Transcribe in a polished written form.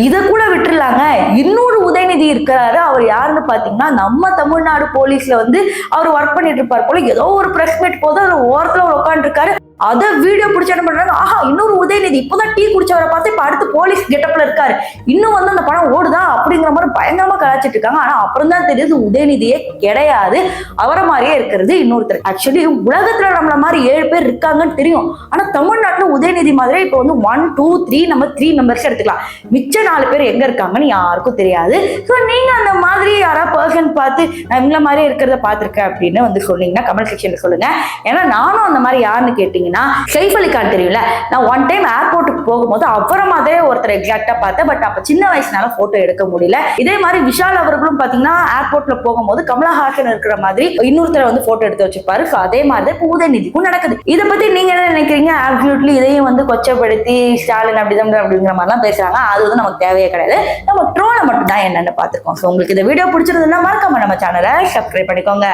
இதை கூட விட்டுருலாங்க. இன்னொரு உதயநிதி இருக்கிறாரு. அவர் யாருன்னு பாத்தீங்கன்னா நம்ம தமிழ்நாடு போலீஸ்ல வந்து அவர் ஒர்க் பண்ணிட்டு இருப்பார் போல. ஏதோ ஒரு பிரஸ் மீட் போது அவர் ஓரத்துல உட்காந்து இருக்காரு. அதை வீடியோ பிடிச்ச என்ன பண்றாங்க, ஆஹா இன்னொரு உதயநிதி இப்பதான் டீ குடிச்சவரை பார்த்து இப்ப அடுத்து போலீஸ் கெட்டப்ல இருக்காரு, இன்னும் வந்து அந்த படம் ஓடுதா அப்படிங்கிற மாதிரி பயங்கரமா கலாச்சிட்டு இருக்காங்க. ஆனா அப்புறம் தான் தெரியுது உதயநிதியே கிடையாது, அவரை மாதிரியே இருக்கிறது இன்னொருத்தர். ஆக்சுவலி உலகத்துல நம்மள மாதிரி 7 பேர் இருக்காங்கன்னு தெரியும். ஆனா தமிழ்நாட்டுல உதயநிதி மாதிரி இப்ப வந்து 1 2 3 நம்ம 3 மெம்பர்ஸ் எடுத்துக்கலாம். மிச்ச 4 பேர் எங்க இருக்காங்கன்னு யாருக்கும் தெரியாது. ஸோ நீங்க அந்த மாதிரி யாராவது பர்சன் பார்த்து நான் இவங்கள மாதிரியே இருக்கிறத பார்த்திருக்கேன் அப்படின்னு வந்து சொன்னீங்கன்னா கமெண்ட் செக்ஷன்ல சொல்லுங்க. ஏன்னா நானும் அந்த மாதிரி யாருன்னு கேட்டீங்கன்னா சைஃப் அலி கான் தெரியும்ல, நான் ஒன் டைம் ஏர்போர்ட்டுக்கு போகும்போது அவரை மாதிரியே ஒருத்தர் எக்ஸாக்டா பார்த்தேன். பட் அப்ப சின்ன வயசுனால போட்டோ எடுக்க முடியல. இதே மாதிரி விஷால் அவர்களும் பாத்தீங்கன்னா ஏர்போர்ட்ல போகும்போது கமலஹாசன் இருக்கிற மாதிரி இன்னொருத்தரை வந்து போட்டோ எடுத்து வச்சிருப்பாரு. அதே மாதிரி இப்போ உதயநிதிக்கும் நடக்குது. இதை பத்தி நீங்க என்ன நினைக்கிறீங்க? அப்சல்யூட்லி இதையும் வந்து கொச்சப்படுத்தி ஸ்டாலின் அப்படிதான் அப்படிங்கிற மாதிரிலாம் பேசுறாங்க. அது வந்து நமக்கு தேவையே கிடையாது. நம்ம ட்ரோலை மட்டும் தான் என்னன்னு பார்த்திருக்கோம். ஸோ உங்களுக்கு இந்த வீடியோ பிடிச்சிருந்ததுன்னா மறக்காம நம்ம சேனலை சப்ஸ்கிரைப் பண்ணிக்கோங்க.